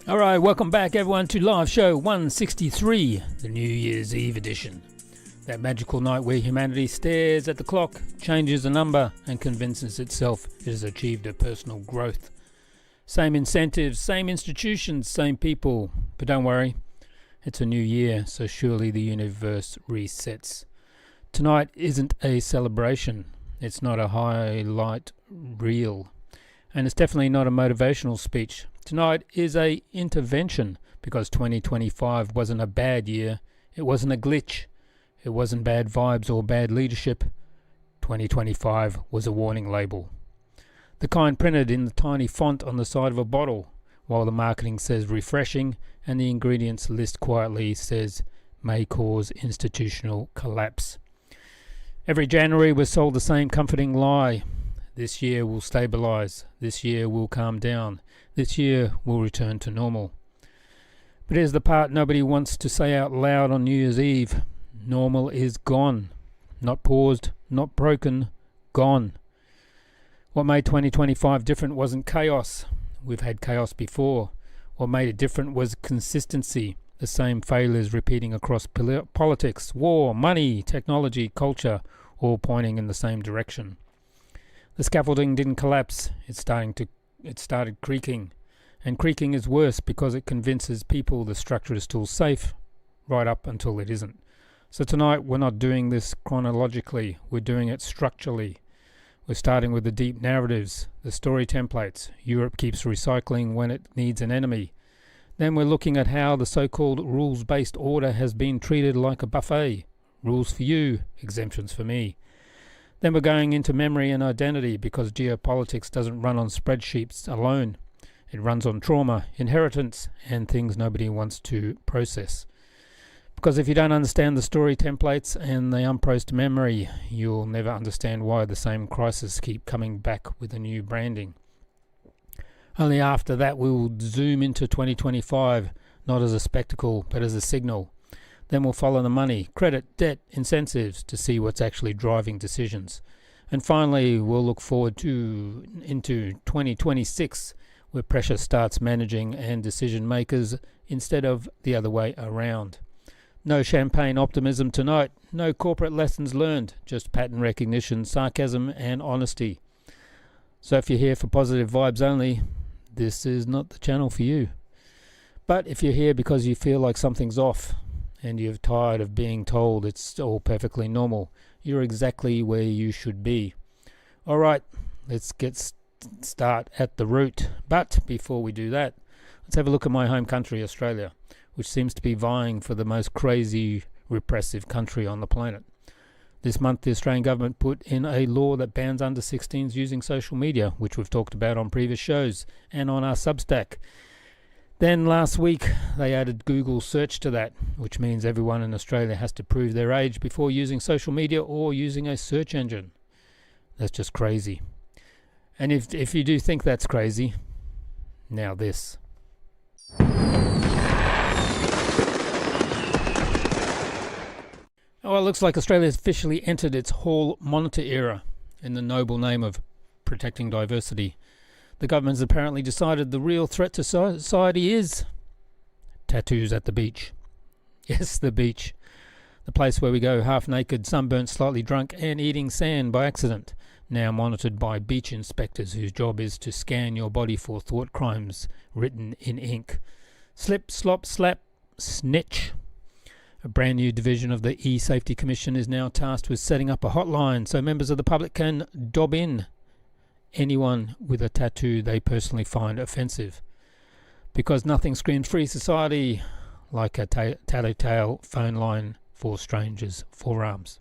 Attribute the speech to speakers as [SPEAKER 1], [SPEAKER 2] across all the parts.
[SPEAKER 1] Alright, welcome back everyone to live show 163, the New Year's Eve edition. That magical night where humanity stares at the clock, changes a number, and convinces itself it has achieved a personal growth. Same incentives, same institutions, same people. But don't worry, it's a new year, so surely the universe resets. Tonight isn't a celebration. It's not a highlight reel. And it's definitely not a motivational speech. Tonight is a intervention, because 2025 wasn't a bad year. It wasn't a glitch. It wasn't bad vibes or bad leadership. 2025 was a warning label. The kind printed in the tiny font on the side of a bottle, while the marketing says refreshing and the ingredients list quietly says may cause institutional collapse. Every January we're sold the same comforting lie. This year will stabilize. This year will calm down. This year will return to normal. But here's the part nobody wants to say out loud on New Year's Eve. Normal is gone. Not paused, not broken, gone. What made 2025 different wasn't chaos. We've had chaos before. What made it different was consistency. The same failures repeating across politics, war, money, technology, culture, all pointing in the same direction. The scaffolding didn't collapse. It started creaking. And creaking is worse because it convinces people the structure is still safe, right up until it isn't. So tonight we're not doing this chronologically, we're doing it structurally. We're starting with the deep narratives, the story templates. Europe keeps recycling when it needs an enemy. Then we're looking at how the so-called rules-based order has been treated like a buffet. Rules for you, exemptions for me. Then we're going into memory and identity, because geopolitics doesn't run on spreadsheets alone. It runs on trauma, inheritance, and things nobody wants to process. Because if you don't understand the story templates and the unprocessed memory, you'll never understand why the same crises keep coming back with a new branding. Only after that we'll zoom into 2025, not as a spectacle, but as a signal. Then we'll follow the money, credit, debt, incentives to see what's actually driving decisions. And finally, we'll look forward into 2026, where pressure starts managing and decision makers instead of the other way around. No champagne optimism tonight, no corporate lessons learned, just pattern recognition, sarcasm and honesty. So if you're here for positive vibes only, this is not the channel for you. But if you're here because you feel like something's off and you're tired of being told it's all perfectly normal, you're exactly where you should be. Alright, let's start at the root. But before we do that, let's have a look at my home country, Australia, which seems to be vying for the most crazy, repressive country on the planet. This month, the Australian government put in a law that bans under 16s using social media, which we've talked about on previous shows and on our Substack. Then last week, they added Google search to that, which means everyone in Australia has to prove their age before using social media or using a search engine. That's just crazy. And if you do think that's crazy, now this. Oh, it looks like Australia has officially entered its hall monitor era in the noble name of protecting diversity. The government's apparently decided the real threat to society is tattoos at the beach. Yes, the beach. The place where we go half naked, sunburnt, slightly drunk and eating sand by accident. Now monitored by beach inspectors whose job is to scan your body for thought crimes written in ink. Slip, slop, slap, snitch. A brand new division of the E-Safety Commission is now tasked with setting up a hotline so members of the public can dob in anyone with a tattoo they personally find offensive. Because nothing screams free society like a tattletale phone line for strangers' forearms.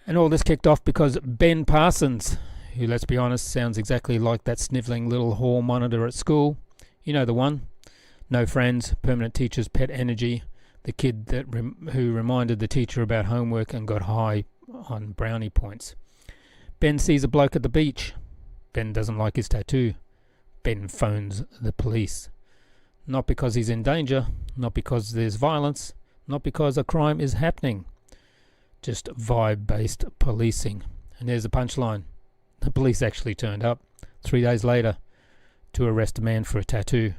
[SPEAKER 1] And all this kicked off because Ben Parsons, who, let's be honest, sounds exactly like that snivelling little hall monitor at school. You know the one. No friends, permanent teacher's pet energy. The kid that who reminded the teacher about homework and got high on brownie points. Ben sees a bloke at the beach. Ben doesn't like his tattoo. Ben phones the police. Not because he's in danger, not because there's violence, not because a crime is happening. Just vibe-based policing. And there's the punchline. The police actually turned up 3 days later to arrest a man for a tattoo.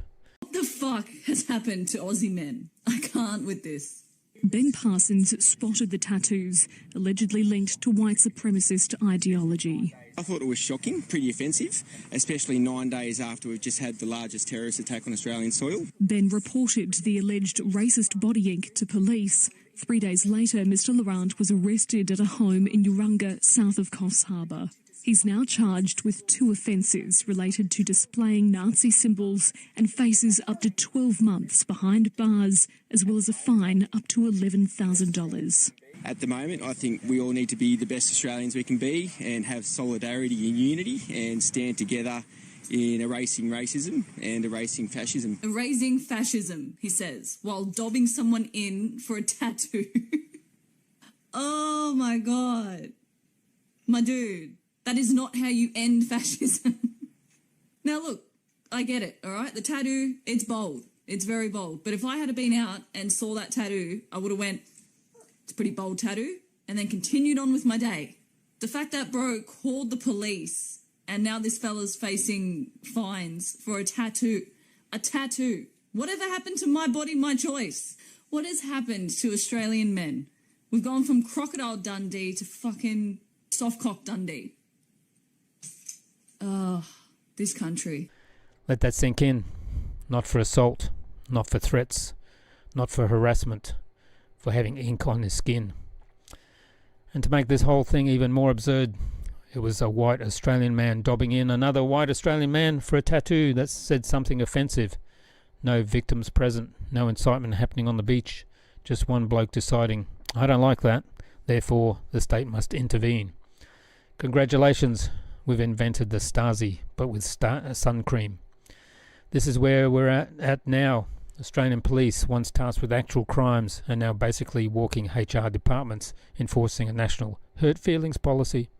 [SPEAKER 2] fuck has happened to Aussie men? I can't with this.
[SPEAKER 3] Ben Parsons spotted the tattoos, allegedly linked to white supremacist ideology.
[SPEAKER 4] I thought it was shocking, pretty offensive, especially 9 days after we've just had the largest terrorist attack on Australian soil.
[SPEAKER 3] Ben reported the alleged racist body ink to police. 3 days later, Mr Laurent was arrested at a home in Urunga, south of Coffs Harbour. He's now charged with 2 offences related to displaying Nazi symbols and faces up to 12 months behind bars, as well as a fine up to $11,000.
[SPEAKER 4] At the moment, I think we all need to be the best Australians we can be and have solidarity and unity and stand together in erasing racism and erasing fascism.
[SPEAKER 2] Erasing fascism, he says, while dobbing someone in for a tattoo. Oh my God. My dude, that is not how you end fascism. Now look, I get it, all right? The tattoo, it's bold. It's very bold. But if I had been out and saw that tattoo, I would have went, it's a pretty bold tattoo, and then continued on with my day. The fact that bro called the police and now this fella's facing fines for a tattoo. A tattoo. Whatever happened to my body, my choice? What has happened to Australian men? We've gone from Crocodile Dundee to fucking Softcock Dundee. This country.
[SPEAKER 1] Let that sink in. Not for assault, not for threats, not for harassment, for having ink on his skin. And to make this whole thing even more absurd, it was a white Australian man dobbing in another white Australian man for a tattoo that said something offensive. No victims present, no incitement happening on the beach, just one bloke deciding, I don't like that, therefore the state must intervene. Congratulations, we've invented the Stasi, but with sun cream. This is where we're at now. Australian police, once tasked with actual crimes, are now basically walking HR departments enforcing a national hurt feelings policy.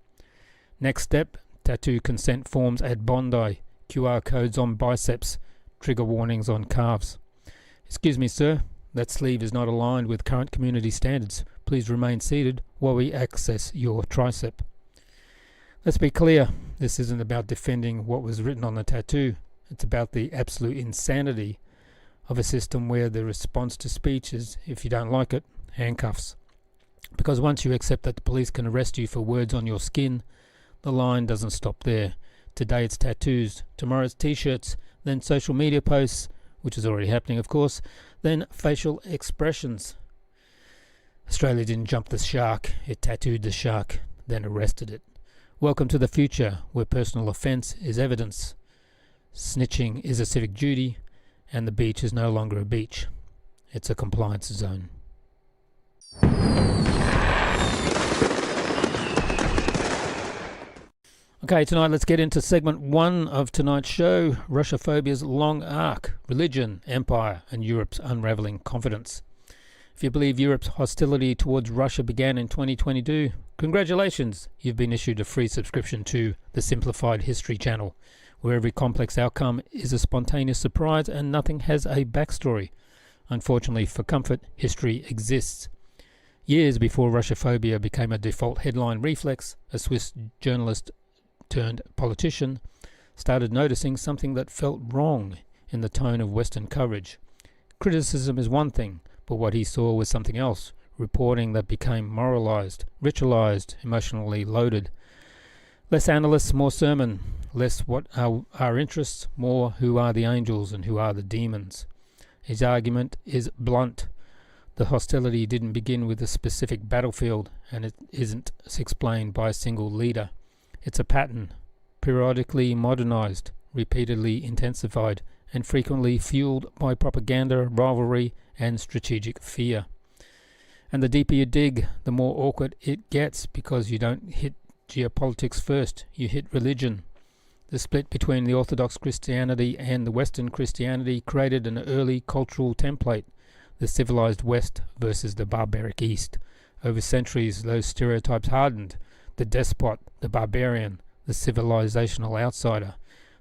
[SPEAKER 1] Next step, tattoo consent forms at Bondi, QR codes on biceps, trigger warnings on calves. Excuse me, sir, that sleeve is not aligned with current community standards. Please remain seated while we access your tricep. Let's be clear, this isn't about defending what was written on the tattoo. It's about the absolute insanity of a system where the response to speech is, if you don't like it, handcuffs. Because once you accept that the police can arrest you for words on your skin, the line doesn't stop there. Today it's tattoos, tomorrow it's t-shirts, then social media posts, which is already happening of course, then facial expressions. Australia didn't jump the shark, it tattooed the shark, then arrested it. Welcome to the future, where personal offence is evidence, snitching is a civic duty, and the beach is no longer a beach. It's a compliance zone. Okay, tonight let's get into segment 1 of tonight's show, Russophobia's long arc, religion, empire, and Europe's unravelling confidence. If you believe Europe's hostility towards Russia began in 2022, congratulations, you've been issued a free subscription to the Simplified History channel, where every complex outcome is a spontaneous surprise and nothing has a backstory. Unfortunately for comfort, history exists. Years before Russophobia became a default headline reflex, a Swiss journalist turned politician started noticing something that felt wrong in the tone of Western coverage. Criticism is one thing, but what he saw was something else, reporting that became moralized, ritualized, emotionally loaded. Less analysts, more sermon. Less what are our interests, more who are the angels and who are the demons. His argument is blunt. The hostility didn't begin with a specific battlefield, and it isn't explained by a single leader. It's a pattern, periodically modernized, repeatedly intensified, and frequently fueled by propaganda, rivalry, and strategic fear. And the deeper you dig, the more awkward it gets, because you don't hit geopolitics first, you hit religion. The split between the Orthodox Christianity and the Western Christianity created an early cultural template, the civilized West versus the barbaric East. Over centuries, those stereotypes hardened. The despot, the barbarian, the civilizational outsider,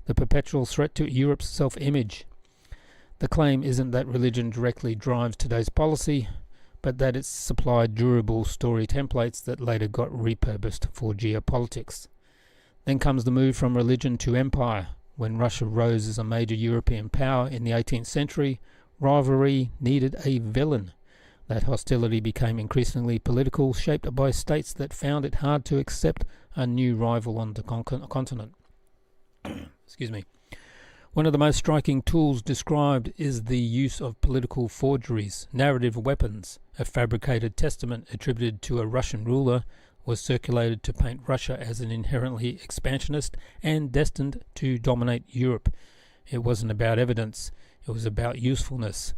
[SPEAKER 1] the perpetual threat to Europe's self-image. The claim isn't that religion directly drives today's policy, but that it's supplied durable story templates that later got repurposed for geopolitics. Then comes the move from religion to empire, When Russia rose as a major European power in the 18th century, rivalry needed a villain. That hostility became increasingly political, shaped by states that found it hard to accept a new rival on the continent. Excuse me. One of the most striking tools described is the use of political forgeries. Narrative weapons. A fabricated testament attributed to a Russian ruler was circulated to paint Russia as an inherently expansionist and destined to dominate Europe. It wasn't about evidence, it was about usefulness.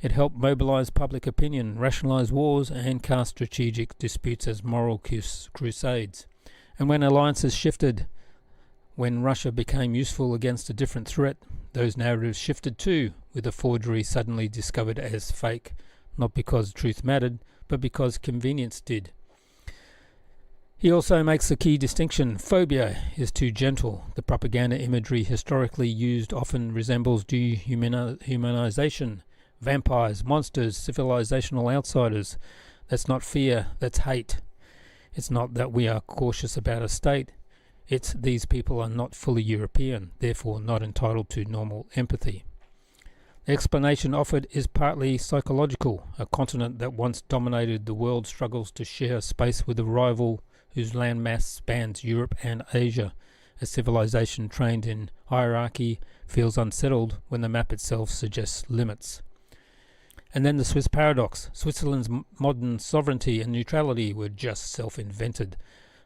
[SPEAKER 1] It helped mobilize public opinion, rationalize wars, and cast strategic disputes as moral crusades. And when alliances shifted, when Russia became useful against a different threat, those narratives shifted too, with a forgery suddenly discovered as fake, not because truth mattered, but because convenience did. He also makes a key distinction. Phobia is too gentle. The propaganda imagery historically used often resembles dehumanization, vampires, monsters, civilizational outsiders. That's not fear, that's hate. It's not that we are cautious about a state. It's these people are not fully European, therefore not entitled to normal empathy. The explanation offered is partly psychological. A continent that once dominated the world struggles to share space with a rival whose landmass spans Europe and Asia. A civilization trained in hierarchy feels unsettled when the map itself suggests limits. And then the Swiss paradox. Switzerland's modern sovereignty and neutrality were just self-invented.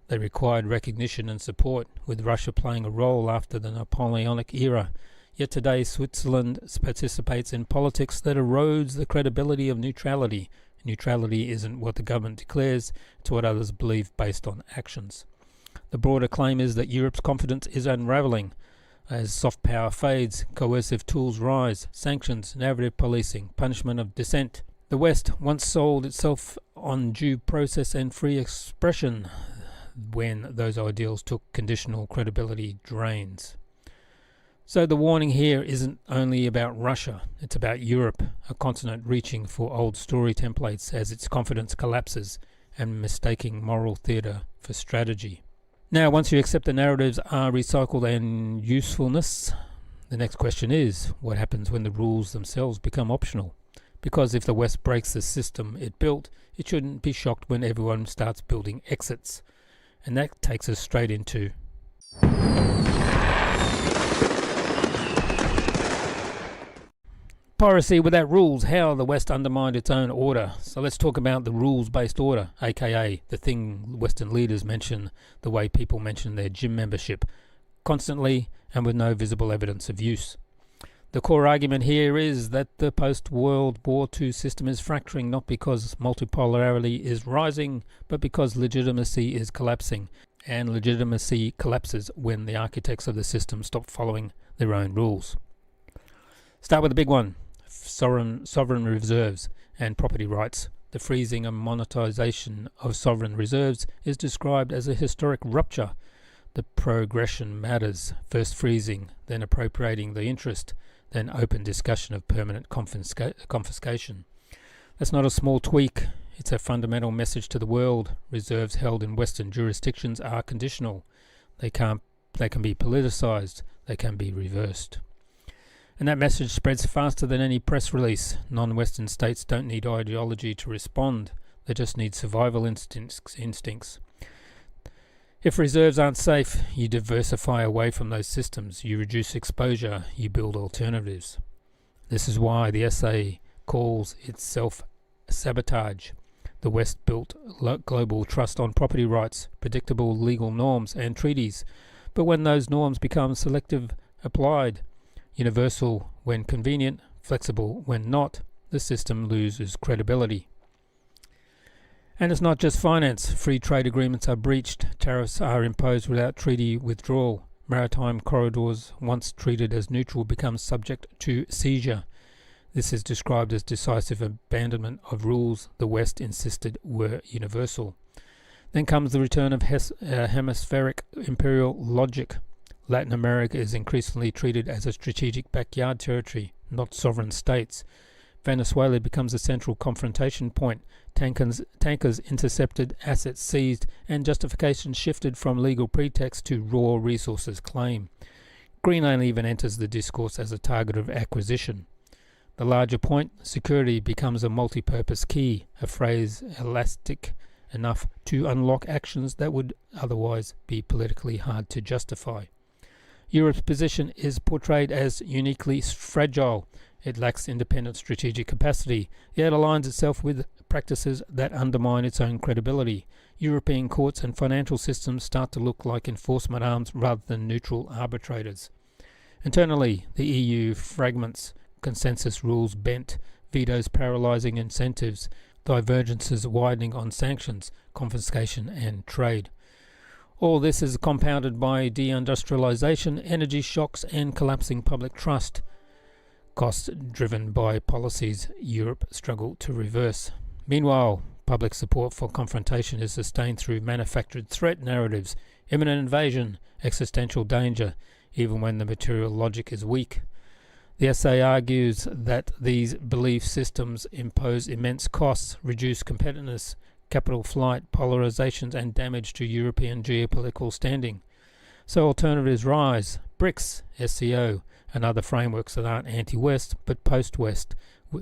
[SPEAKER 1] They required recognition and support, with Russia playing a role after the Napoleonic era. Yet today Switzerland participates in politics that erodes the credibility of neutrality. Neutrality isn't what the government declares, it's what others believe based on actions. The broader claim is that Europe's confidence is unravelling. As soft power fades, coercive tools rise, sanctions, narrative policing, punishment of dissent. The West once sold itself on due process and free expression. When those ideals took conditional, credibility drains. So the warning here isn't only about Russia, it's about Europe, a continent reaching for old story templates as its confidence collapses and mistaking moral theatre for strategy. Now, once you accept the narratives are recycled and usefulness, the next question is, what happens when the rules themselves become optional? Because if the West breaks the system it built, it shouldn't be shocked when everyone starts building exits. And that takes us straight into piracy without rules, how the West undermined its own order. So let's talk about the rules-based order, aka the thing Western leaders mention, the way people mention their gym membership, constantly and with no visible evidence of use. The core argument here is that the post-World War II system is fracturing not because multipolarity is rising, but because legitimacy is collapsing. And legitimacy collapses when the architects of the system stop following their own rules. Start with the big one. Sovereign reserves and property rights. The freezing and monetization of sovereign reserves is described as a historic rupture. The progression matters. First freezing, then appropriating the interest, then open discussion of permanent confiscation. That's not a small tweak. It's a fundamental message to the world. Reserves held in Western jurisdictions are conditional. They can be politicized. They can be reversed. And that message spreads faster than any press release. Non-Western states don't need ideology to respond. They just need survival instincts. If reserves aren't safe, you diversify away from those systems. You reduce exposure. You build alternatives. This is why the essay calls itself sabotage. The West built global trust on property rights, predictable legal norms and treaties. But when those norms become selective applied, universal when convenient, flexible when not, the system loses credibility. And it's not just finance. Free trade agreements are breached. Tariffs are imposed without treaty withdrawal. Maritime corridors, once treated as neutral, become subject to seizure. This is described as decisive abandonment of rules the West insisted were universal. Then comes the return of hemispheric imperial logic. Latin America is increasingly treated as a strategic backyard territory, not sovereign states. Venezuela becomes a central confrontation point. Tankers intercepted, assets seized, and justification shifted from legal pretext to raw resources claim. Greenland even enters the discourse as a target of acquisition. The larger point, security becomes a multi-purpose key, a phrase elastic enough to unlock actions that would otherwise be politically hard to justify. Europe's position is portrayed as uniquely fragile. It lacks independent strategic capacity, yet aligns itself with practices that undermine its own credibility. European courts and financial systems start to look like enforcement arms rather than neutral arbitrators. Internally, the EU fragments, consensus rules bent, vetoes paralysing incentives, divergences widening on sanctions, confiscation and trade. All this is compounded by deindustrialisation, energy shocks and collapsing public trust, costs driven by policies Europe struggled to reverse. Meanwhile, public support for confrontation is sustained through manufactured threat narratives, imminent invasion, existential danger, even when the material logic is weak. The essay argues that these belief systems impose immense costs, reduce competitiveness, capital flight, polarizations and damage to European geopolitical standing. So alternatives rise, BRICS, SCO, and other frameworks that aren't anti-West but post-West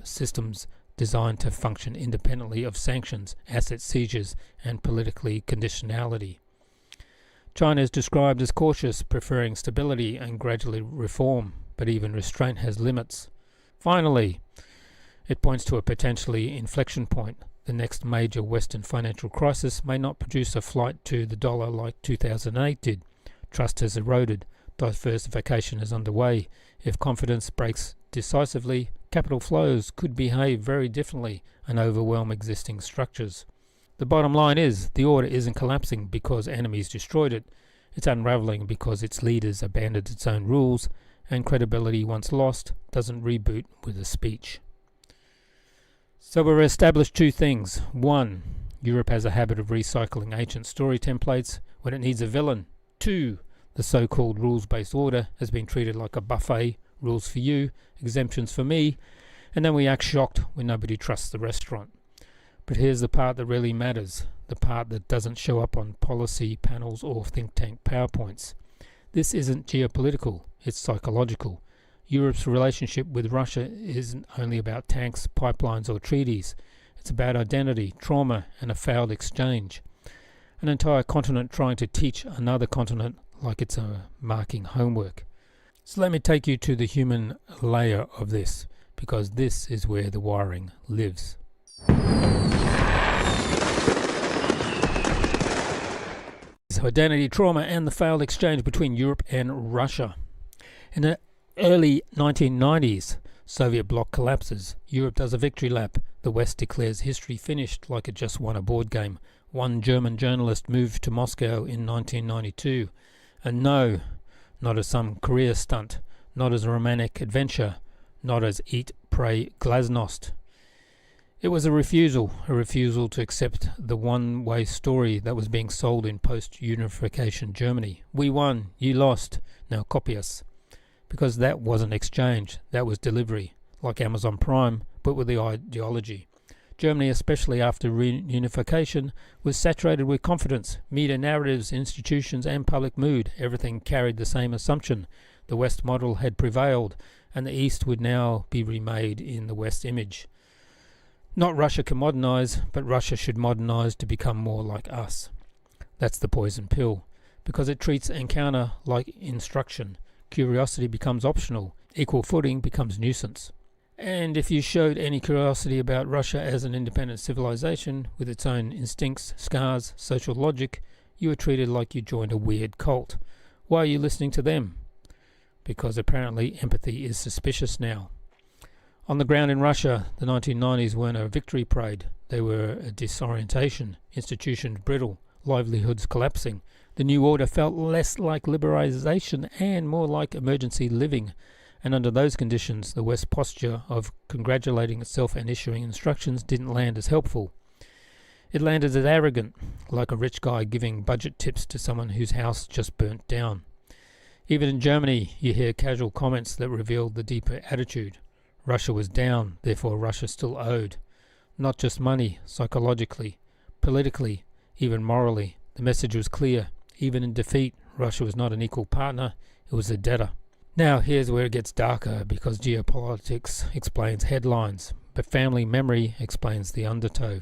[SPEAKER 1] systems designed to function independently of sanctions, asset seizures and politically conditionality. China is described as cautious, preferring stability and gradually reform, but even restraint has limits. Finally, it points to a potentially inflection point. The next major Western financial crisis may not produce a flight to the dollar like 2008 did. Trust has eroded. Diversification is underway. If confidence breaks decisively, capital flows could behave very differently and overwhelm existing structures. The bottom line is, the order isn't collapsing because enemies destroyed it. It's unraveling because its leaders abandoned its own rules, and credibility once lost doesn't reboot with a speech. So we've established two things. One, Europe has a habit of recycling ancient story templates when it needs a villain. Two, the so-called rules-based order has been treated like a buffet, rules for you, exemptions for me, and then we act shocked when nobody trusts the restaurant. But here's the part that really matters, the part that doesn't show up on policy panels or think tank PowerPoints. This isn't geopolitical, it's psychological. Europe's relationship with Russia isn't only about tanks, pipelines or treaties. It's about identity, trauma and a failed exchange. An entire continent trying to teach another continent like it's a marking homework. So let me take you to the human layer of this, because this is where the wiring lives. Identity, trauma and the failed exchange between Europe and Russia. In the early 1990s, Soviet bloc collapses. Europe does a victory lap. The West declares history finished like it just won a board game. One German journalist moved to Moscow in 1992. And no, not as some career stunt, not as a romantic adventure, not as eat, pray, glasnost. It was a refusal to accept the one-way story that was being sold in post-unification Germany. We won, you lost, now copy us. Because that wasn't exchange, that was delivery, like Amazon Prime, but with the ideology. Germany, especially after reunification, was saturated with confidence, media narratives, institutions and public mood. Everything carried the same assumption. The West model had prevailed, and the East would now be remade in the West image. Not Russia can modernize, but Russia should modernize to become more like us. That's the poison pill, because it treats encounter like instruction. Curiosity becomes optional. Equal footing becomes nuisance. And if you showed any curiosity about Russia as an independent civilization with its own instincts, scars, social logic, you were treated like you joined a weird cult. Why are you listening to them? Because apparently empathy is suspicious now. On the ground in Russia, the 1990s weren't a victory parade. They were a disorientation, institutions brittle, livelihoods collapsing. The new order felt less like liberalization and more like emergency living. And under those conditions, the West's posture of congratulating itself and issuing instructions didn't land as helpful. It landed as arrogant, like a rich guy giving budget tips to someone whose house just burnt down. Even in Germany, you hear casual comments that revealed the deeper attitude. Russia was down, therefore Russia still owed. Not just money, psychologically, politically, even morally. The message was clear. Even in defeat, Russia was not an equal partner, it was a debtor. Now here's where it gets darker, because geopolitics explains headlines, but family memory explains the undertow.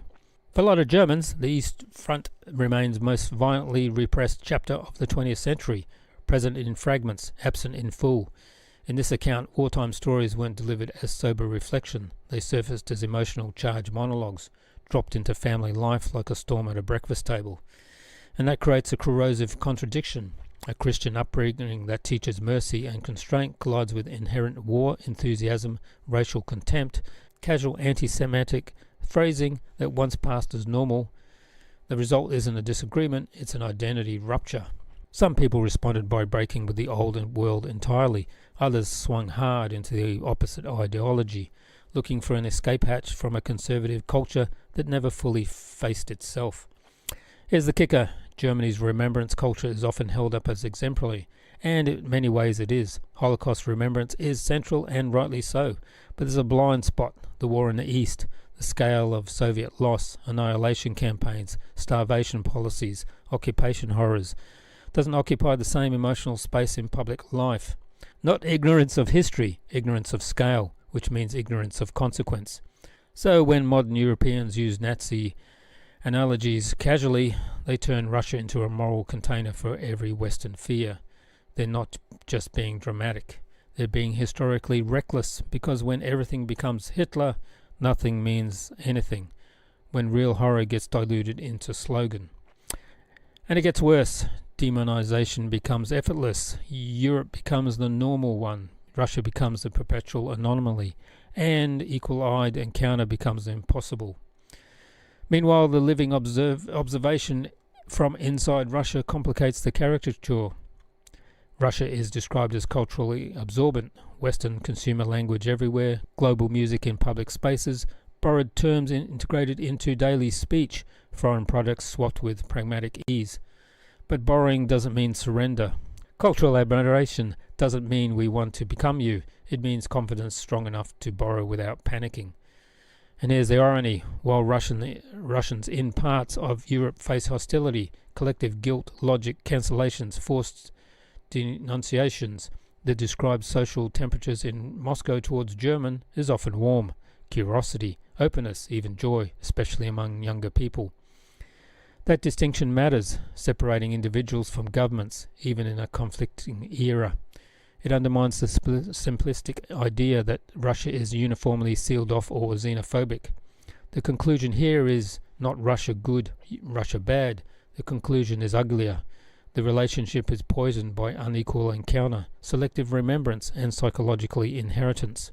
[SPEAKER 1] For a lot of Germans, the East Front remains most violently repressed chapter of the 20th century, present in fragments, absent in full. In this account, wartime stories weren't delivered as sober reflection. They surfaced as emotional charged monologues, dropped into family life like a storm at a breakfast table. And that creates a corrosive contradiction. A Christian upbringing that teaches mercy and constraint collides with inherent war enthusiasm, racial contempt, casual anti-Semitic phrasing that once passed as normal. The result isn't a disagreement, it's an identity rupture. Some people responded by breaking with the old world entirely. Others swung hard into the opposite ideology, looking for an escape hatch from a conservative culture that never fully faced itself. Here's the kicker. Germany's remembrance culture is often held up as exemplary, and in many ways it is. Holocaust remembrance is central, and rightly so, but there's a blind spot: the war in the East, the scale of Soviet loss, annihilation campaigns, starvation policies, occupation horrors. Doesn't occupy the same emotional space in public life. Not ignorance of history, ignorance of scale, which means ignorance of consequence. So when modern Europeans use Nazi analogies casually, they turn Russia into a moral container for every Western fear. They're not just being dramatic. They're being historically reckless, because when everything becomes Hitler, nothing means anything. When real horror gets diluted into slogan. And it gets worse. Demonization becomes effortless. Europe becomes the normal one. Russia becomes the perpetual anomaly. And equal-eyed encounter becomes impossible. Meanwhile, the living observation from inside Russia complicates the caricature. Russia is described as culturally absorbent, Western consumer language everywhere, global music in public spaces, borrowed terms integrated into daily speech, foreign products swapped with pragmatic ease. But borrowing doesn't mean surrender. Cultural admiration doesn't mean we want to become you. It means confidence strong enough to borrow without panicking. And here's the irony. While Russians in parts of Europe face hostility, collective guilt, logic, cancellations, forced denunciations that describe social temperatures in Moscow towards German is often warm. Curiosity, openness, even joy, especially among younger people. That distinction matters, separating individuals from governments, even in a conflicting era. It undermines the simplistic idea that Russia is uniformly sealed off or xenophobic. The conclusion here is not Russia good, Russia bad. The conclusion is uglier. The relationship is poisoned by unequal encounter, selective remembrance, and psychologically inheritance.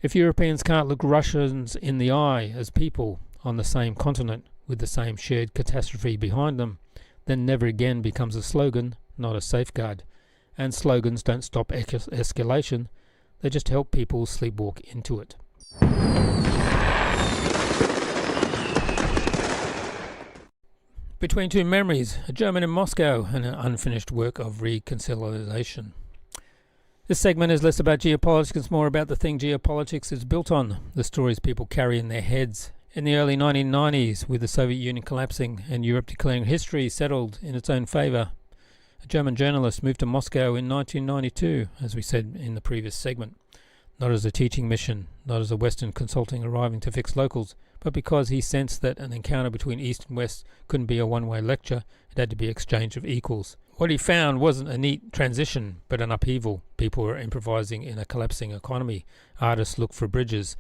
[SPEAKER 1] If Europeans can't look Russians in the eye as people on the same continent with the same shared catastrophe behind them, then never again becomes a slogan, not a safeguard. And slogans don't stop escalation, they just help people sleepwalk into it. Between two memories, a German in Moscow and an unfinished work of reconciliation. This segment is less about geopolitics, it's more about the thing geopolitics is built on, the stories people carry in their heads. In the early 1990s, with the Soviet Union collapsing and Europe declaring history settled in its own favour, a German journalist moved to Moscow in 1992, as we said in the previous segment, not as a teaching mission, not as a Western consulting arriving to fix locals, but because he sensed that an encounter between East and West couldn't be a one-way lecture, it had to be exchange of equals. What he found wasn't a neat transition, but an upheaval. People were improvising in a collapsing economy. Artists looked for bridges.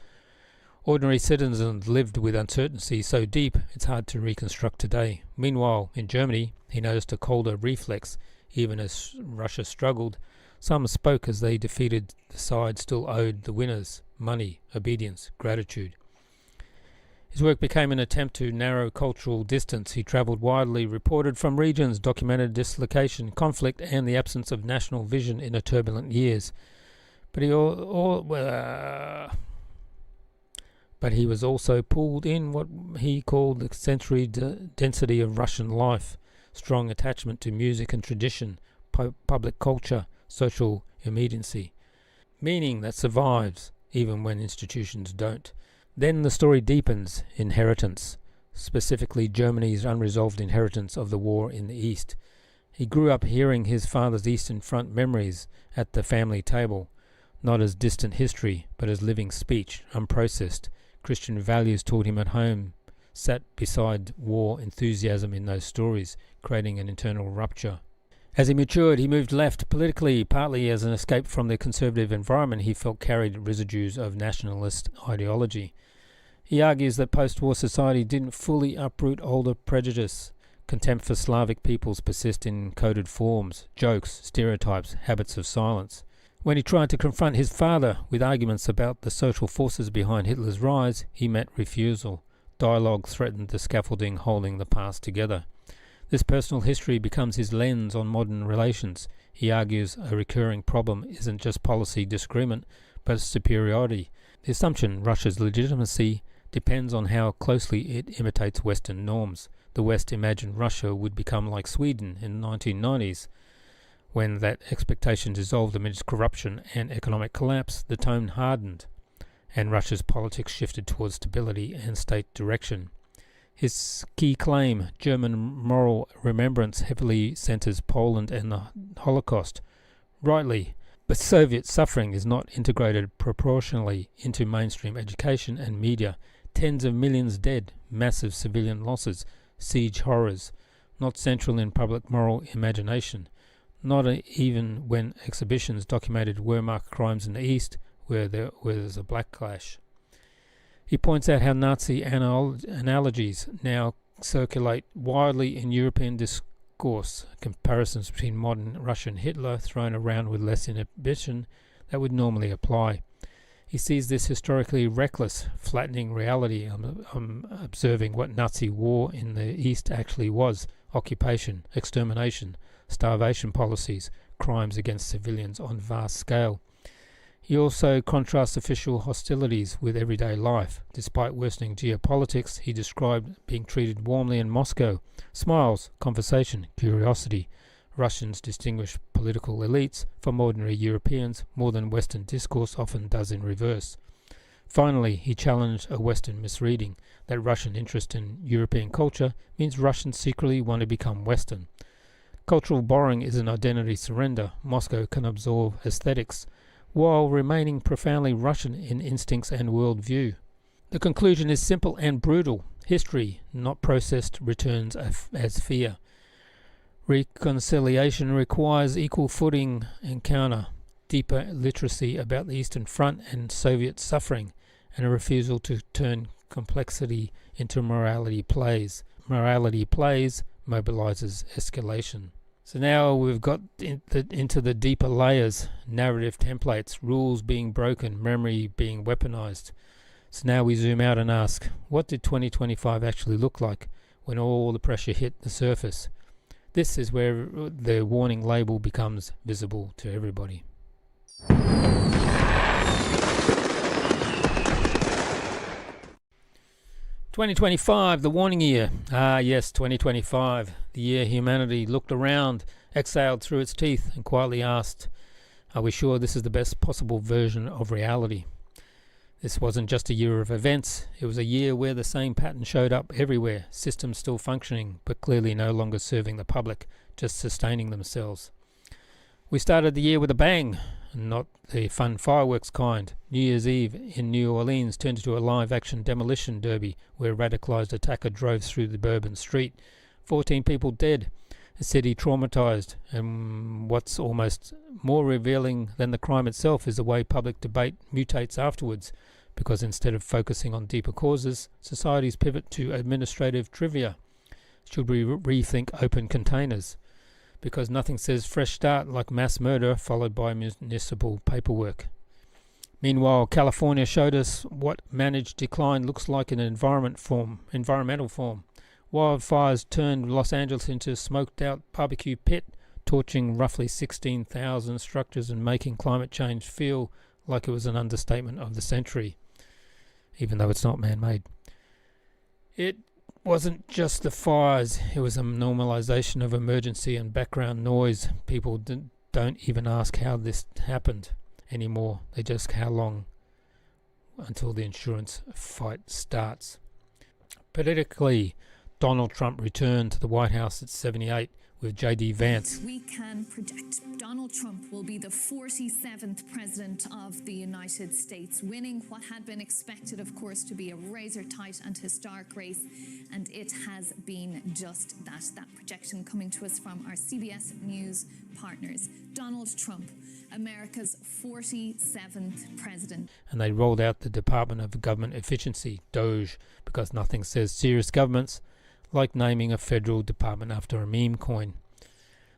[SPEAKER 1] Ordinary citizens lived with uncertainty so deep it's hard to reconstruct today. Meanwhile, in Germany, he noticed a colder reflex. Even as Russia struggled, some spoke as they defeated the side still owed the winners money, obedience, gratitude. His work became an attempt to narrow cultural distance. He travelled widely, reported from regions, documented dislocation, conflict, and the absence of national vision in a turbulent years. But he was also pulled in what he called the sensory density of Russian life, strong attachment to music and tradition, public culture, social immediacy, meaning that survives even when institutions don't. Then the story deepens: inheritance, specifically Germany's unresolved inheritance of the war in the East. He grew up hearing his father's Eastern Front memories at the family table, not as distant history, but as living speech, unprocessed. Christian values taught him at home sat beside war enthusiasm in those stories, creating an internal rupture. As he matured, he moved left politically, partly as an escape from the conservative environment he felt carried residues of nationalist ideology. He argues that post-war society didn't fully uproot older prejudice. Contempt for Slavic peoples persist in coded forms, jokes, stereotypes, habits of silence. When he tried to confront his father with arguments about the social forces behind Hitler's rise, he met refusal. Dialogue threatened the scaffolding holding the past together. This personal history becomes his lens on modern relations. He argues a recurring problem isn't just policy disagreement, but superiority. The assumption Russia's legitimacy depends on how closely it imitates Western norms. The West imagined Russia would become like Sweden in the 1990s. When that expectation dissolved amidst corruption and economic collapse, the tone hardened, and Russia's politics shifted towards stability and state direction. His key claim, German moral remembrance, heavily centers Poland and the Holocaust. Rightly, but Soviet suffering is not integrated proportionally into mainstream education and media. Tens of millions dead, massive civilian losses, siege horrors, not central in public moral imagination. Not even when exhibitions documented Wehrmacht crimes in the East, where there's a backlash. He points out how Nazi analogies now circulate widely in European discourse, comparisons between modern Russia and Hitler thrown around with less inhibition that would normally apply. He sees this historically reckless, flattening reality, observing what Nazi war in the East actually was: occupation, extermination, starvation policies, crimes against civilians on vast scale. He also contrasts official hostilities with everyday life. Despite worsening geopolitics, he described being treated warmly in Moscow. Smiles, conversation, curiosity. Russians distinguish political elites from ordinary Europeans more than Western discourse often does in reverse. Finally, he challenged a Western misreading that Russian interest in European culture means Russians secretly want to become Western. Cultural borrowing is an identity surrender. Moscow can absorb aesthetics while remaining profoundly Russian in instincts and worldview. The conclusion is simple and brutal. History, not processed, returns as fear. Reconciliation requires equal footing encounter, deeper literacy about the Eastern Front and Soviet suffering, and a refusal to turn complexity into morality plays. Morality plays mobilizes escalation. So now we've got into the deeper layers, narrative templates, rules being broken, memory being weaponized. So now we zoom out and ask, what did 2025 actually look like when all the pressure hit the surface? This is where the warning label becomes visible to everybody. 2025, the warning year. Yes, 2025, the year humanity looked around, exhaled through its teeth, and quietly asked, are we sure this is the best possible version of reality? This wasn't just a year of events, it was a year where the same pattern showed up everywhere, systems still functioning, but clearly no longer serving the public, just sustaining themselves. We started the year with a bang, not the fun fireworks kind. New Year's Eve in New Orleans turned into a live-action demolition derby where a radicalized attacker drove through the Bourbon Street. 14 people dead, a city traumatized, and what's almost more revealing than the crime itself is the way public debate mutates afterwards, because instead of focusing on deeper causes, societies pivot to administrative trivia. Should we rethink open containers? Because nothing says fresh start like mass murder followed by municipal paperwork. Meanwhile, California showed us what managed decline looks like in environmental form. Wildfires turned Los Angeles into a smoked-out barbecue pit, torching roughly 16,000 structures and making climate change feel like it was an understatement of the century, even though it's not man-made. It wasn't just the fires, it was a normalization of emergency and background noise. People don't even ask how this happened anymore. They just how long until the insurance fight starts. Politically, Donald Trump returned to the White House at 78 with JD Vance.
[SPEAKER 5] We can predict Donald Trump will be the 47th president of the United States, winning what had been expected, of course, to be a razor-tight and historic race, and it has been just that. That projection coming to us from our CBS News partners. Donald Trump, America's 47th president.
[SPEAKER 1] And they rolled out the Department of Government Efficiency, DOGE, because nothing says serious governments like naming a federal department after a meme coin.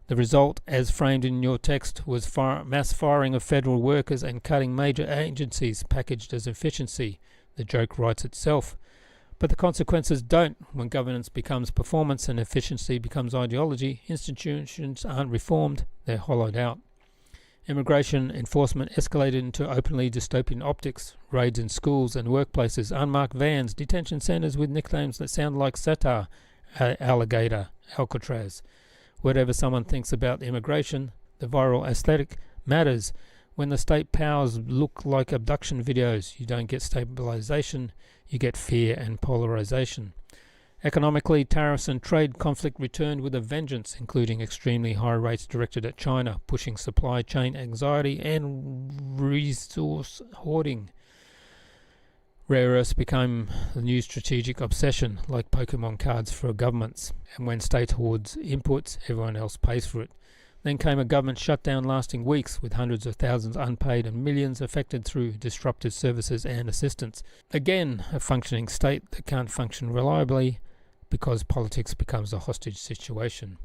[SPEAKER 1] The result, as framed in your text, was mass firing of federal workers and cutting major agencies packaged as efficiency. The joke writes itself. But the consequences don't. When governance becomes performance and efficiency becomes ideology, institutions aren't reformed, they're hollowed out. Immigration enforcement escalated into openly dystopian optics, raids in schools and workplaces, unmarked vans, detention centres with nicknames that sound like Satar, Alligator, Alcatraz. Whatever someone thinks about immigration, the viral aesthetic matters. When the state powers look like abduction videos, you don't get stabilization, you get fear and polarization. Economically, tariffs and trade conflict returned with a vengeance, including extremely high rates directed at China, pushing supply chain anxiety and resource hoarding. Rare earths became the new strategic obsession, like Pokemon cards for governments, and when state hoards inputs, everyone else pays for it. Then came a government shutdown lasting weeks, with hundreds of thousands unpaid and millions affected through disrupted services and assistance. Again, a functioning state that can't function reliably because politics becomes a hostage situation.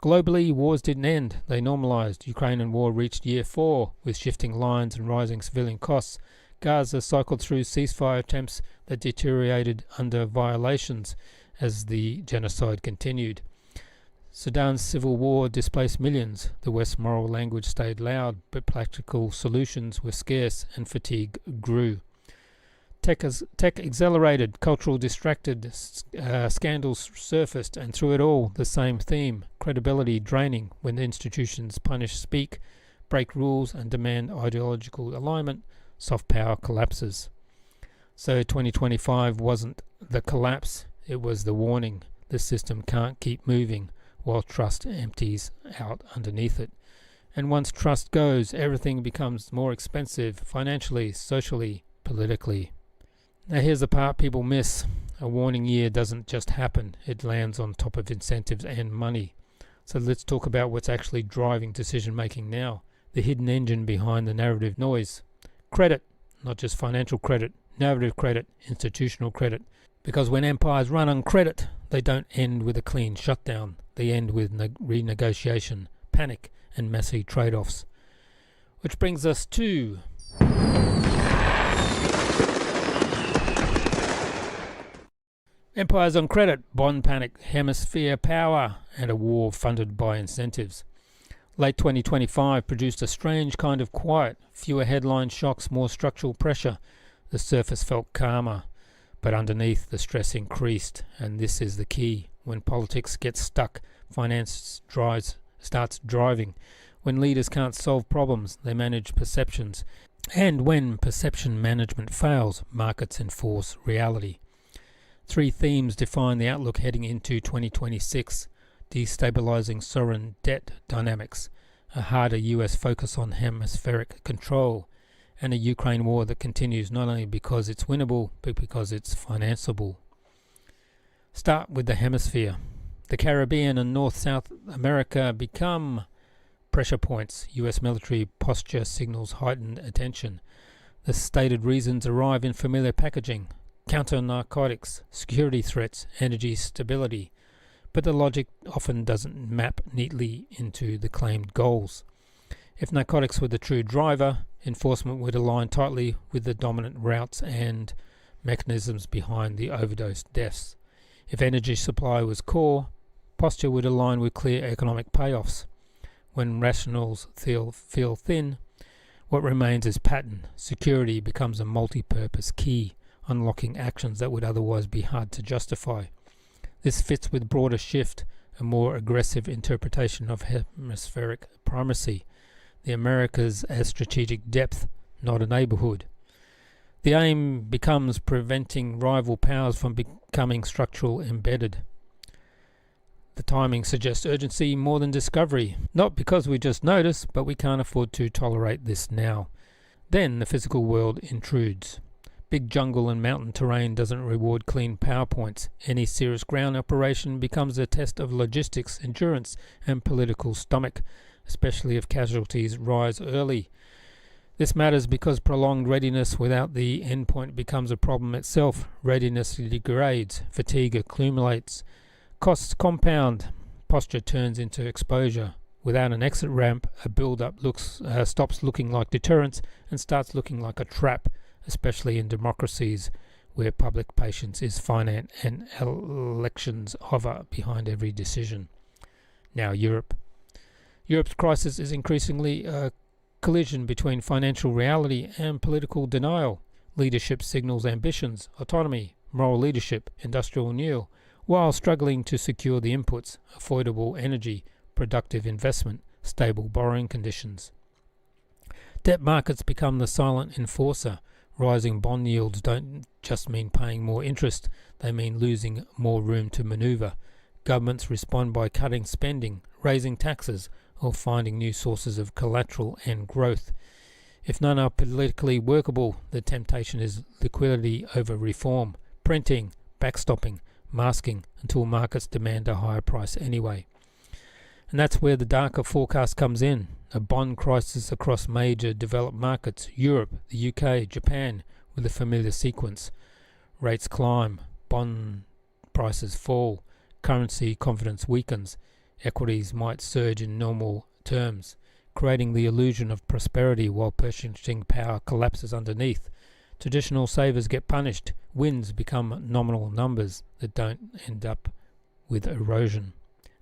[SPEAKER 1] Globally, wars didn't end, they normalized. Ukraine war reached year 4, with shifting lines and rising civilian costs. Gaza cycled through ceasefire attempts that deteriorated under violations as the genocide continued. Sudan's civil war displaced millions. The West's moral language stayed loud, but practical solutions were scarce and fatigue grew. Tech accelerated, cultural distracted, scandals surfaced, and through it all, the same theme: credibility draining. When the institutions punish, speak, break rules, and demand ideological alignment, soft power collapses. So 2025 wasn't the collapse, it was the warning. The system can't keep moving while trust empties out underneath it. And once trust goes, everything becomes more expensive, financially, socially, politically. Now here's the part people miss. A warning year doesn't just happen, it lands on top of incentives and money. So let's talk about what's actually driving decision making now, the hidden engine behind the narrative noise. Credit, not just financial credit, narrative credit, institutional credit. Because when empires run on credit, they don't end with a clean shutdown. They end with renegotiation, panic, and messy trade-offs. Which brings us to empires on credit, bond panic, hemisphere power, and a war funded by incentives. Late 2025 produced a strange kind of quiet, fewer headline shocks, more structural pressure. The surface felt calmer, but underneath the stress increased, and this is the key. When politics gets stuck, finance starts driving. When leaders can't solve problems, they manage perceptions. And when perception management fails, markets enforce reality. 3 themes define the outlook heading into 2026. Destabilizing sovereign debt dynamics, a harder US focus on hemispheric control, and a Ukraine war that continues not only because it's winnable, but because it's financeable. Start with the hemisphere. The Caribbean and North-South America become pressure points. US military posture signals heightened attention. The stated reasons arrive in familiar packaging: counter-narcotics, security threats, energy stability. But the logic often doesn't map neatly into the claimed goals. If narcotics were the true driver, enforcement would align tightly with the dominant routes and mechanisms behind the overdose deaths. If energy supply was core, posture would align with clear economic payoffs. When rationals feel thin, what remains is pattern. Security becomes a multi-purpose key, unlocking actions that would otherwise be hard to justify. This fits with broader shift, a more aggressive interpretation of hemispheric primacy, the Americas as strategic depth, not a neighborhood. The aim becomes preventing rival powers from becoming structural embedded. The timing suggests urgency more than discovery, not because we just notice, but we can't afford to tolerate this now. Then the physical world intrudes. Big jungle and mountain terrain doesn't reward clean PowerPoints. Any serious ground operation becomes a test of logistics, endurance, and political stomach, especially if casualties rise early. This matters because prolonged readiness without the endpoint becomes a problem itself. Readiness degrades, fatigue accumulates, costs compound, posture turns into exposure. Without an exit ramp, a build-up stops looking like deterrence and starts looking like a trap, especially in democracies where public patience is finite and elections hover behind every decision. Now Europe. Europe's crisis is increasingly a collision between financial reality and political denial. Leadership signals ambitions, autonomy, moral leadership, industrial renewal, while struggling to secure the inputs, affordable energy, productive investment, stable borrowing conditions. Debt markets become the silent enforcer. Rising bond yields don't just mean paying more interest, they mean losing more room to maneuver. Governments respond by cutting spending, raising taxes, or finding new sources of collateral and growth. If none are politically workable, the temptation is liquidity over reform, printing, backstopping, masking, until markets demand a higher price anyway. And that's where the darker forecast comes in. A bond crisis across major developed markets, Europe, the UK, Japan, with a familiar sequence. Rates climb, bond prices fall, currency confidence weakens, equities might surge in normal terms, creating the illusion of prosperity while purchasing power collapses underneath. Traditional savers get punished, wins become nominal numbers that don't end up with erosion.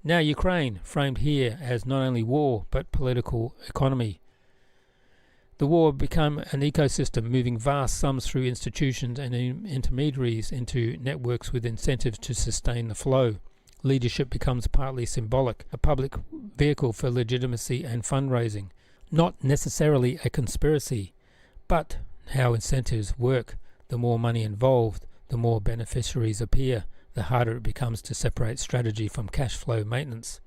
[SPEAKER 1] Now Ukraine, framed here as not only war but political economy. The war became an ecosystem, moving vast sums through institutions and intermediaries into networks with incentives to sustain the flow. Leadership becomes partly symbolic, a public vehicle for legitimacy and fundraising, not necessarily a conspiracy, but how incentives work. The more money involved, the more beneficiaries appear, the harder it becomes to separate strategy from cash flow maintenance.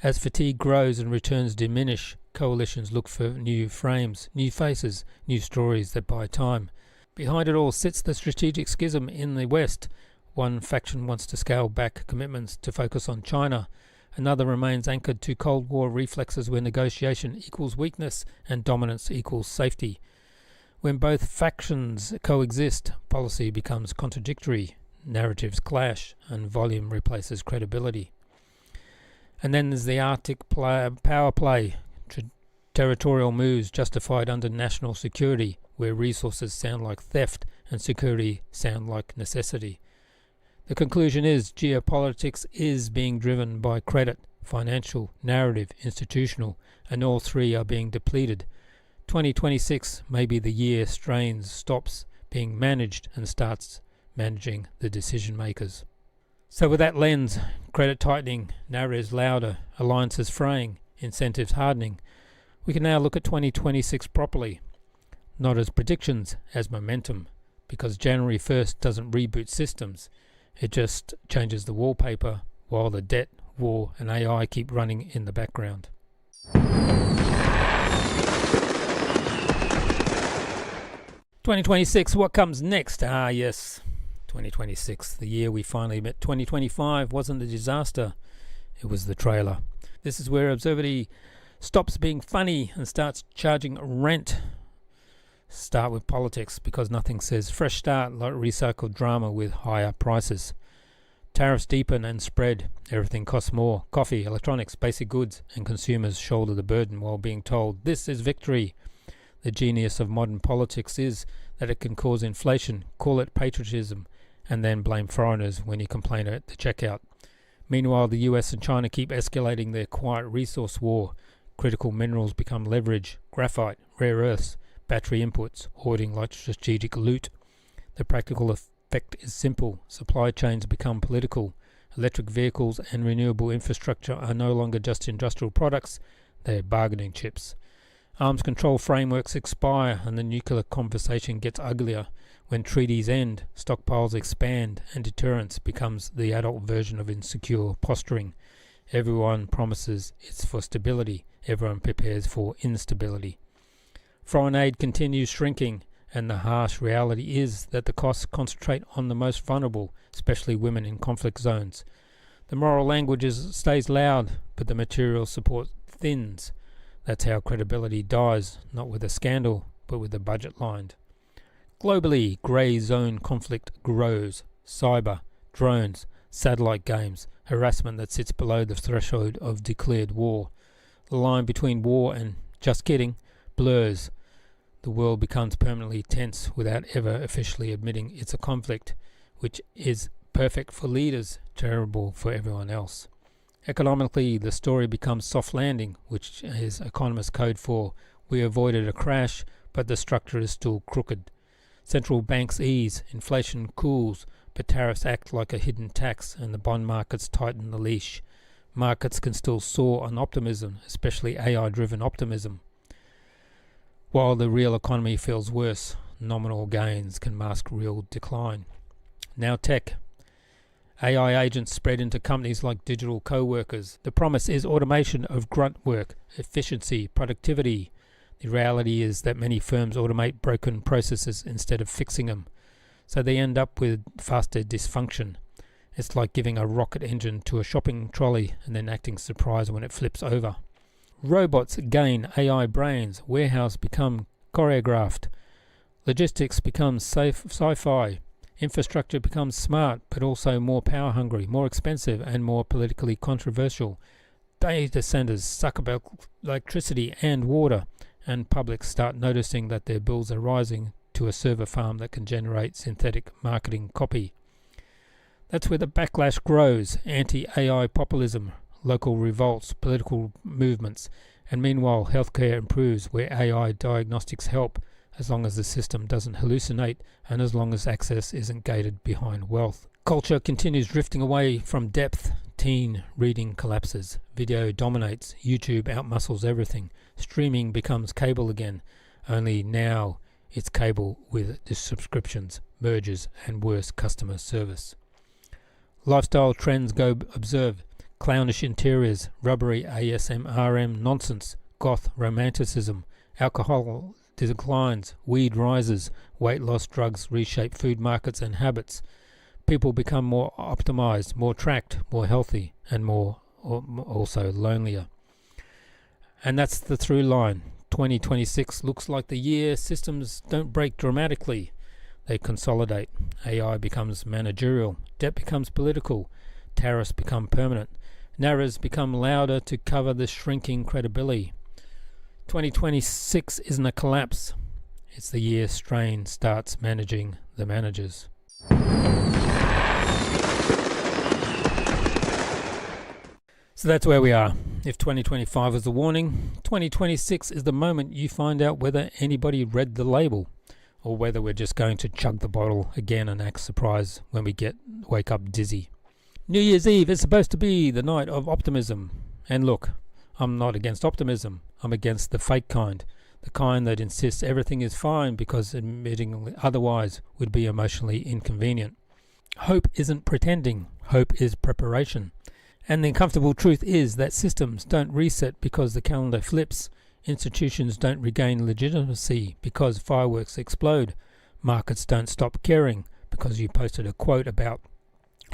[SPEAKER 1] As fatigue grows and returns diminish, coalitions look for new frames, new faces, new stories that buy time. Behind it all sits the strategic schism in the West. One faction wants to scale back commitments to focus on China. Another remains anchored to Cold War reflexes where negotiation equals weakness and dominance equals safety. When both factions coexist, policy becomes contradictory, narratives clash, and volume replaces credibility. And then there's the Arctic power play, territorial moves justified under national security, where resources sound like theft and security sound like necessity. The conclusion is geopolitics is being driven by credit, financial, narrative, institutional, and all three are being depleted. 2026 may be the year strains stops being managed and starts managing the decision makers. So with that lens, credit tightening, narratives louder, alliances fraying, incentives hardening, we can now look at 2026 properly, not as predictions, as momentum, because January 1st doesn't reboot systems, it just changes the wallpaper while the debt, war and AI keep running in the background. 2026, what comes next? Yes, 2026, the year we finally met. 2025 wasn't a disaster, it was the trailer. This is where absurdity stops being funny and starts charging rent. Start with politics, because nothing says fresh start like recycled drama with higher prices. Tariffs deepen and spread, everything costs more. Coffee, electronics, basic goods, and consumers shoulder the burden while being told this is victory. The genius of modern politics is that it can cause inflation, call it patriotism, and then blame foreigners when you complain at the checkout. Meanwhile, the US and China keep escalating their quiet resource war. Critical minerals become leverage, graphite, rare earths, battery inputs, hoarding like strategic loot. The practical effect is simple. Supply chains become political. Electric vehicles and renewable infrastructure are no longer just industrial products, they are bargaining chips. Arms control frameworks expire and the nuclear conversation gets uglier. When treaties end, stockpiles expand and deterrence becomes the adult version of insecure posturing. Everyone promises it's for stability. Everyone prepares for instability. Foreign aid continues shrinking, and the harsh reality is that the costs concentrate on the most vulnerable, especially women in conflict zones. The moral language stays loud, but the material support thins. That's how credibility dies, not with a scandal, but with a budget lined. Globally, grey zone conflict grows. Cyber, drones, satellite games, harassment that sits below the threshold of declared war. The line between war and just kidding blurs. The world becomes permanently tense without ever officially admitting it's a conflict, which is perfect for leaders, terrible for everyone else. Economically, the story becomes soft landing, which is economist code for we avoided a crash, but the structure is still crooked. Central banks ease, inflation cools, but tariffs act like a hidden tax and the bond markets tighten the leash. Markets can still soar on optimism, especially AI-driven optimism. While the real economy feels worse, nominal gains can mask real decline. Now tech. AI agents spread into companies like digital co-workers. The promise is automation of grunt work, efficiency, productivity. The reality is that many firms automate broken processes instead of fixing them, so they end up with faster dysfunction. It's like giving a rocket engine to a shopping trolley and then acting surprised when it flips over. Robots gain AI brains, warehouse become choreographed, logistics becomes sci-fi, infrastructure becomes smart but also more power hungry, more expensive and more politically controversial. Data centers suck up electricity and water, and publics start noticing that their bills are rising to a server farm that can generate synthetic marketing copy. That's where the backlash grows, anti-AI populism, local revolts, political movements, and meanwhile healthcare improves where AI diagnostics help, as long as the system doesn't hallucinate and as long as access isn't gated behind wealth. Culture continues drifting away from depth. Teen reading collapses. Video dominates. YouTube outmuscles everything. Streaming becomes cable again, only now it's cable with subscriptions, mergers, and worse customer service. Lifestyle trends go observed. Clownish interiors, rubbery ASMRM nonsense, goth romanticism, alcohol declines, weed rises, weight loss drugs reshape food markets and habits. People become more optimized, more tracked, more healthy, and more also lonelier. And that's the through line. 2026 looks like the year systems don't break dramatically. They consolidate. AI becomes managerial. Debt becomes political. Tariffs become permanent. Narratives become louder to cover the shrinking credibility. 2026 isn't a collapse. It's the year strain starts managing the managers. So that's where we are. If 2025 was the warning, 2026 is the moment you find out whether anybody read the label, or whether we're just going to chug the bottle again and act surprised when we wake up dizzy. New Year's Eve is supposed to be the night of optimism. And look, I'm not against optimism. I'm against the fake kind. The kind that insists everything is fine because admitting otherwise would be emotionally inconvenient. Hope isn't pretending. Hope is preparation. And the uncomfortable truth is that systems don't reset because the calendar flips. Institutions don't regain legitimacy because fireworks explode. Markets don't stop caring because you posted a quote about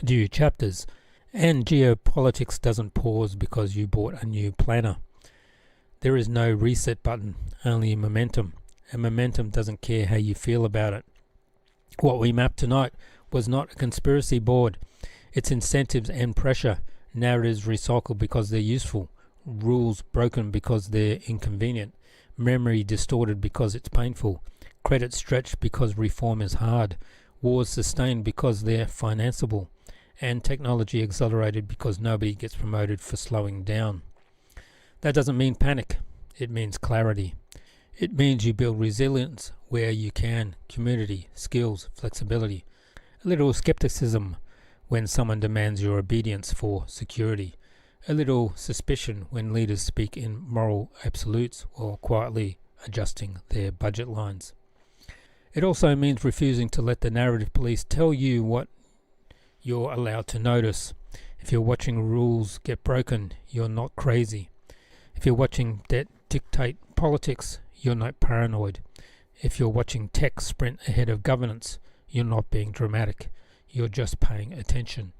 [SPEAKER 1] due chapters. And geopolitics doesn't pause because you bought a new planner. There is no reset button, only momentum. And momentum doesn't care how you feel about it. What we mapped tonight was not a conspiracy board. It's incentives and pressure. Narratives recycled because they're useful. Rules broken because they're inconvenient. Memory distorted because it's painful. Credit stretched because reform is hard. Wars sustained because they're financeable. And technology accelerated because nobody gets promoted for slowing down. That doesn't mean panic. It means clarity. It means you build resilience where you can, community, skills, flexibility. A little skepticism when someone demands your obedience for security. a little suspicion when leaders speak in moral absolutes or quietly adjusting their budget lines. It also means refusing to let the narrative police tell you what you're allowed to notice. If you're watching rules get broken, you're not crazy. If you're watching debt dictate politics, you're not paranoid. If you're watching tech sprint ahead of governance, you're not being dramatic. You're just paying attention.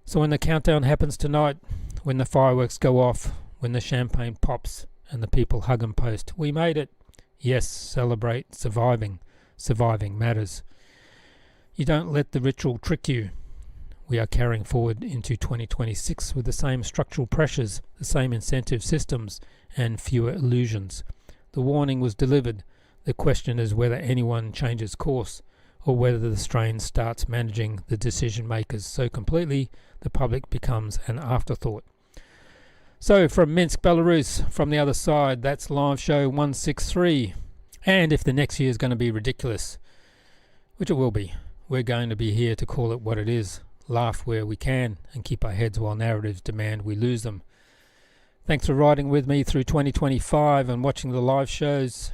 [SPEAKER 1] So when the countdown happens tonight, when the fireworks go off, when the champagne pops and the people hug and post, we made it. Yes, celebrate surviving. Surviving matters. You don't let the ritual trick you. We are carrying forward into 2026 with the same structural pressures, the same incentive systems, and fewer illusions. The warning was delivered. The question is whether anyone changes course, or whether the strain starts managing the decision makers so completely the public becomes an afterthought. So from Minsk, Belarus, from the other side, that's live show 163. And if the next year is going to be ridiculous, which it will be, we're going to be here to call it what it is. Laugh where we can and keep our heads while narratives demand we lose them. Thanks for riding with me through 2025 and watching the live shows.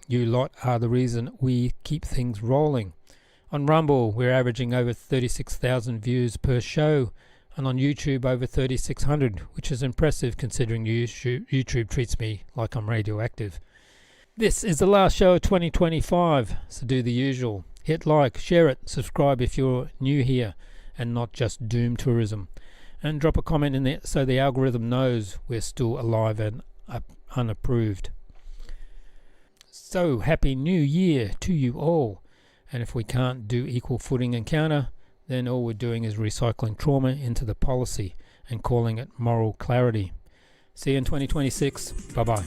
[SPEAKER 1] You lot are the reason we keep things rolling. On Rumble, we're averaging over 36,000 views per show, and on YouTube over 3,600, which is impressive considering YouTube treats me like I'm radioactive. This is the last show of 2025, so do the usual. Hit like, share it, subscribe if you're new here and not just doom tourism, and drop a comment in there so the algorithm knows we're still alive and unapproved. So happy new year to you all, and if we can't do equal footing and counter, then all we're doing is recycling trauma into the policy and calling it moral clarity. See you in 2026. Bye bye.